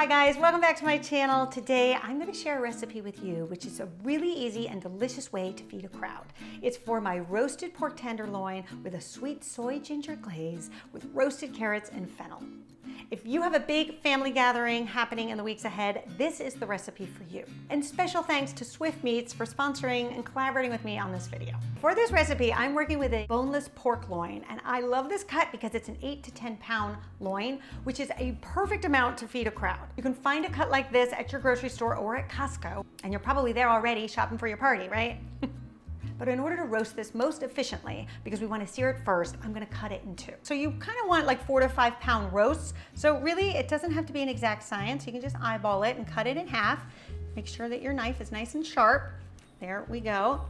Hi guys, welcome back to my channel. Today I'm going to share a recipe with you which is a really easy and delicious way to feed a crowd. It's for my roasted pork tenderloin with a sweet soy ginger glaze with roasted carrots and fennel. If you have a big family gathering happening in the weeks ahead, this is the recipe for you. And special thanks to Swift Meats for sponsoring and collaborating with me on this video. For this recipe, I'm working with a boneless pork loin, and I love this cut because it's an 8 to 10 pound loin, which is a perfect amount to feed a crowd. You can find a cut like this at your grocery store or at Costco, and you're probably there already shopping for your party, right? But in order to roast this most efficiently, because we want to sear it first, I'm going to cut it in two. So you kind of want like 4 to 5 pound roasts. So really, it doesn't have to be an exact science. You can just eyeball it and cut it in half. Make sure that your knife is nice and sharp. There we go.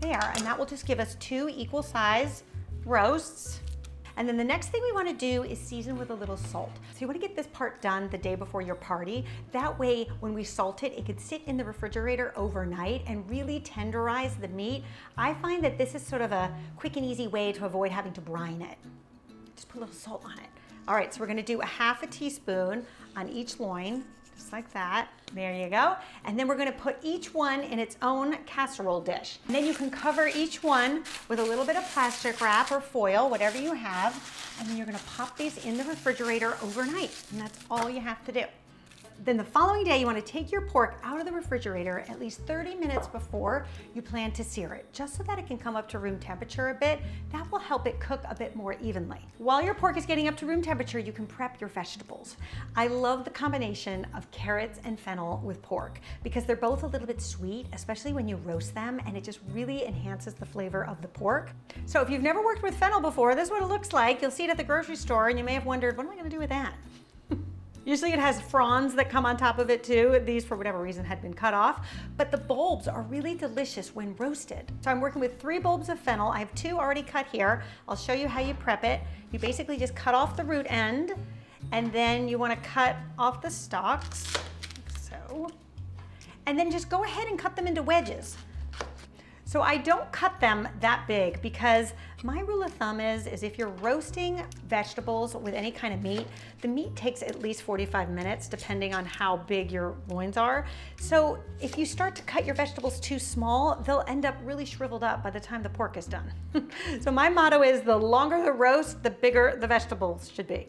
There, and that will just give us 2 equal size roasts. And then the next thing we want to do is season with a little salt. So you want to get this part done the day before your party. That way, when we salt it, it could sit in the refrigerator overnight and really tenderize the meat. I find that this is sort of a quick and easy way to avoid having to brine it. Just put a little salt on it. All right, so we're going to do a half a teaspoon on each loin, just like that. There you go. And then we're going to put each one in its own casserole dish. And then you can cover each one with a little bit of plastic wrap or foil, whatever you have. And then you're going to pop these in the refrigerator overnight. And that's all you have to do. Then the following day, you want to take your pork out of the refrigerator at least 30 minutes before you plan to sear it, just so that it can come up to room temperature a bit. That will help it cook a bit more evenly. While your pork is getting up to room temperature, you can prep your vegetables. I love the combination of carrots and fennel with pork because they're both a little bit sweet, especially when you roast them, and it just really enhances the flavor of the pork. So if you've never worked with fennel before, this is what it looks like. You'll see it at the grocery store, and you may have wondered, what am I going to do with that? Usually it has fronds that come on top of it too. These, for whatever reason, had been cut off. But the bulbs are really delicious when roasted. So I'm working with 3 bulbs of fennel. I have 2 already cut here. I'll show you how you prep it. You basically just cut off the root end, and then you want to cut off the stalks, like so. And then just go ahead and cut them into wedges. So I don't cut them that big because my rule of thumb is if you're roasting vegetables with any kind of meat, the meat takes at least 45 minutes depending on how big your loins are. So if you start to cut your vegetables too small, they'll end up really shriveled up by the time the pork is done. So my motto is the longer the roast, the bigger the vegetables should be.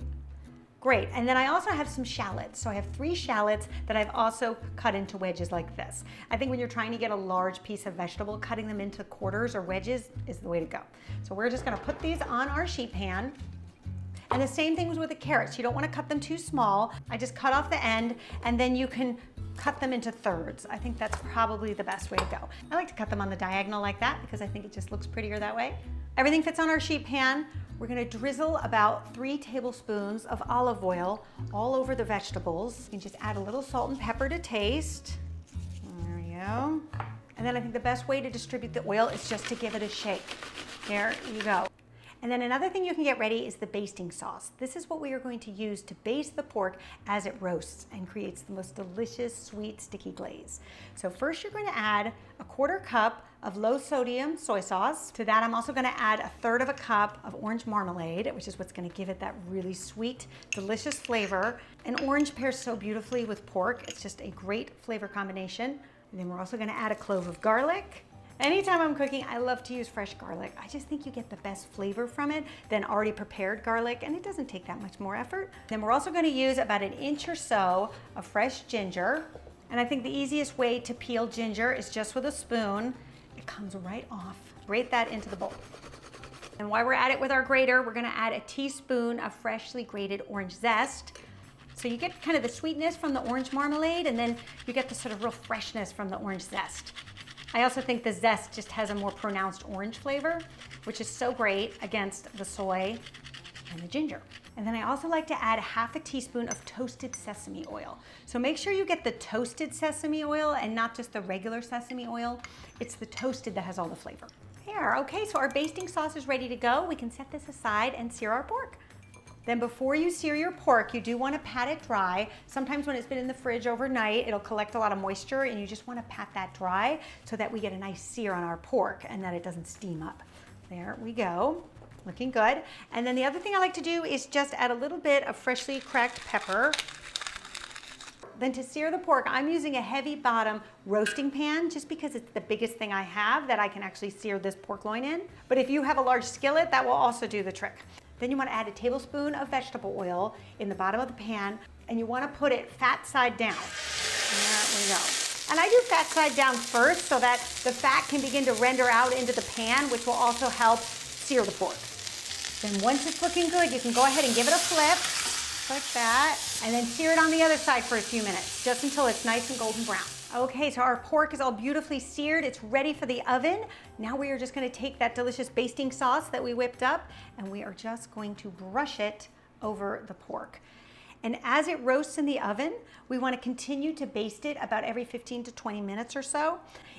Great, and then I also have some shallots. So I have 3 shallots that I've also cut into wedges like this. I think when you're trying to get a large piece of vegetable, cutting them into quarters or wedges is the way to go. So we're just gonna put these on our sheet pan. And the same thing was with the carrots. You don't wanna cut them too small. I just cut off the end, and then you can cut them into thirds. I think that's probably the best way to go. I like to cut them on the diagonal like that because I think it just looks prettier that way. Everything fits on our sheet pan. We're gonna drizzle about 3 tablespoons of olive oil all over the vegetables. You can just add a little salt and pepper to taste. There we go. And then I think the best way to distribute the oil is just to give it a shake. There you go. And then another thing you can get ready is the basting sauce. This is what we are going to use to baste the pork as it roasts and creates the most delicious, sweet, sticky glaze. So first you're going to add a 1/4 cup of low sodium soy sauce. To that I'm also going to add 1/3 cup of orange marmalade, which is what's going to give it that really sweet, delicious flavor. And orange pairs so beautifully with pork. It's just a great flavor combination. And then we're also going to add a clove of garlic. Anytime I'm cooking, I love to use fresh garlic. I just think you get the best flavor from it than already prepared garlic, and it doesn't take that much more effort. Then we're also going to use about 1 inch or so of fresh ginger. And I think the easiest way to peel ginger is just with a spoon. It comes right off. Grate that into the bowl. And while we're at it with our grater, we're going to add 1 teaspoon of freshly grated orange zest. So you get kind of the sweetness from the orange marmalade, and then you get the sort of real freshness from the orange zest. I also think the zest just has a more pronounced orange flavor, which is so great against the soy and the ginger. And then I also like to add 1/2 teaspoon of toasted sesame oil. So make sure you get the toasted sesame oil and not just the regular sesame oil. It's the toasted that has all the flavor. There, okay, so our basting sauce is ready to go. We can set this aside and sear our pork. Then before you sear your pork, you do want to pat it dry. Sometimes when it's been in the fridge overnight, it'll collect a lot of moisture, and you just want to pat that dry so that we get a nice sear on our pork and that it doesn't steam up. There we go. Looking good. And then the other thing I like to do is just add a little bit of freshly cracked pepper then to sear the pork, I'm using a heavy bottom roasting pan just because it's the biggest thing I have that I can actually sear this pork loin in. But if you have a large skillet, that will also do the trick. Then you want to add a tablespoon of vegetable oil in the bottom of the pan, and you want to put it fat side down. There we go. And I do fat side down first so that the fat can begin to render out into the pan, which will also help sear the pork. Then once it's looking good, you can go ahead and give it a flip, like that, and then sear it on the other side for a few minutes, just until it's nice and golden brown. Okay, so our pork is all beautifully seared. It's ready for the oven. Now we are just gonna take that delicious basting sauce that we whipped up, and we are just going to brush it over the pork. And as it roasts in the oven, we want to continue to baste it about every 15 to 20 minutes or so.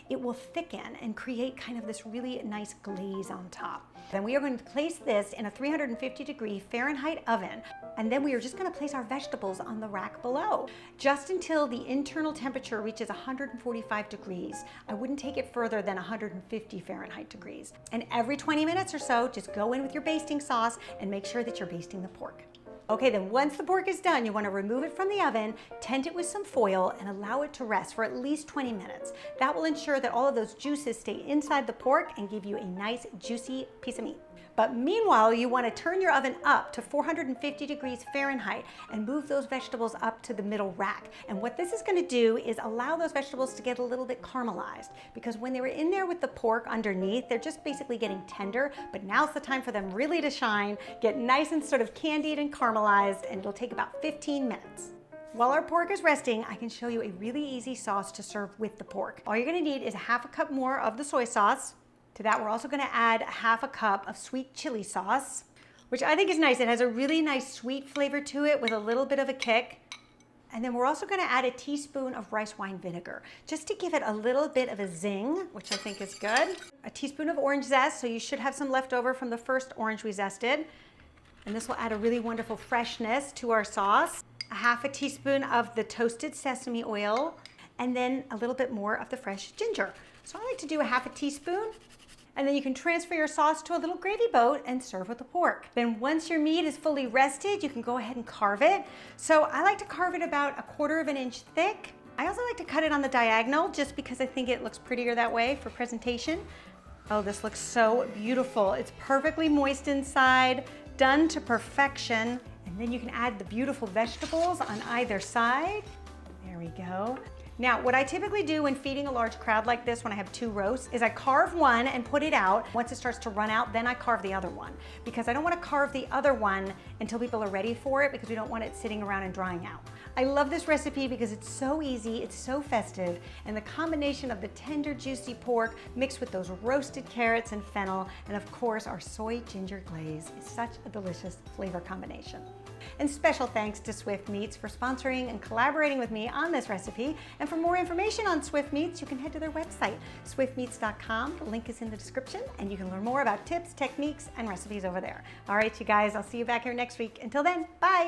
It will thicken and create kind of this really nice glaze on top. Then we are going to place this in a 350-degree Fahrenheit oven, and then we are just going to place our vegetables on the rack below, just until the internal temperature reaches 145 degrees. I wouldn't take it further than 150 Fahrenheit degrees. And every 20 minutes or so, just go in with your basting sauce and make sure that you're basting the pork. Okay, then once the pork is done, you want to remove it from the oven, tent it with some foil, and allow it to rest for at least 20 minutes. That will ensure that all of those juices stay inside the pork and give you a nice, juicy piece of meat. But meanwhile, you want to turn your oven up to 450 degrees Fahrenheit and move those vegetables up to the middle rack. And what this is going to do is allow those vegetables to get a little bit caramelized, because when they were in there with the pork underneath, they're just basically getting tender, but now's the time for them really to shine, get nice and sort of candied and caramelized, and it'll take about 15 minutes. While our pork is resting, I can show you a really easy sauce to serve with the pork. All you're going to need is a half a cup more of the soy sauce. To that, we're also going to add half a cup of sweet chili sauce, which I think is nice. It has a really nice sweet flavor to it with a little bit of a kick. And then we're also going to add a teaspoon of rice wine vinegar, just to give it a little bit of a zing, which I think is good. A teaspoon of orange zest, so you should have some left over from the first orange we zested. And this will add a really wonderful freshness to our sauce. A half a teaspoon of the toasted sesame oil, and then a little bit more of the fresh ginger. So I like to do a half a teaspoon. And then you can transfer your sauce to a little gravy boat and serve with the pork. Then once your meat is fully rested, you can go ahead and carve it. So I like to carve it about 1/4 of an inch thick. I also like to cut it on the diagonal just because I think it looks prettier that way for presentation. Oh, this looks so beautiful. It's perfectly moist inside, done to perfection. And then you can add the beautiful vegetables on either side. There we go. Now, what I typically do when feeding a large crowd like this, when I have 2 roasts, is I carve one and put it out. Once it starts to run out, then I carve the other one, because I don't want to carve the other one until people are ready for it, because we don't want it sitting around and drying out. I love this recipe because it's so easy, it's so festive, and the combination of the tender, juicy pork mixed with those roasted carrots and fennel, and of course our soy ginger glaze, is such a delicious flavor combination. And special thanks to Swift Meats for sponsoring and collaborating with me on this recipe. And for more information on Swift Meats, you can head to their website, swiftmeats.com. The link is in the description, and you can learn more about tips, techniques, and recipes over there. All right, you guys, I'll see you back here next week. Until then, bye.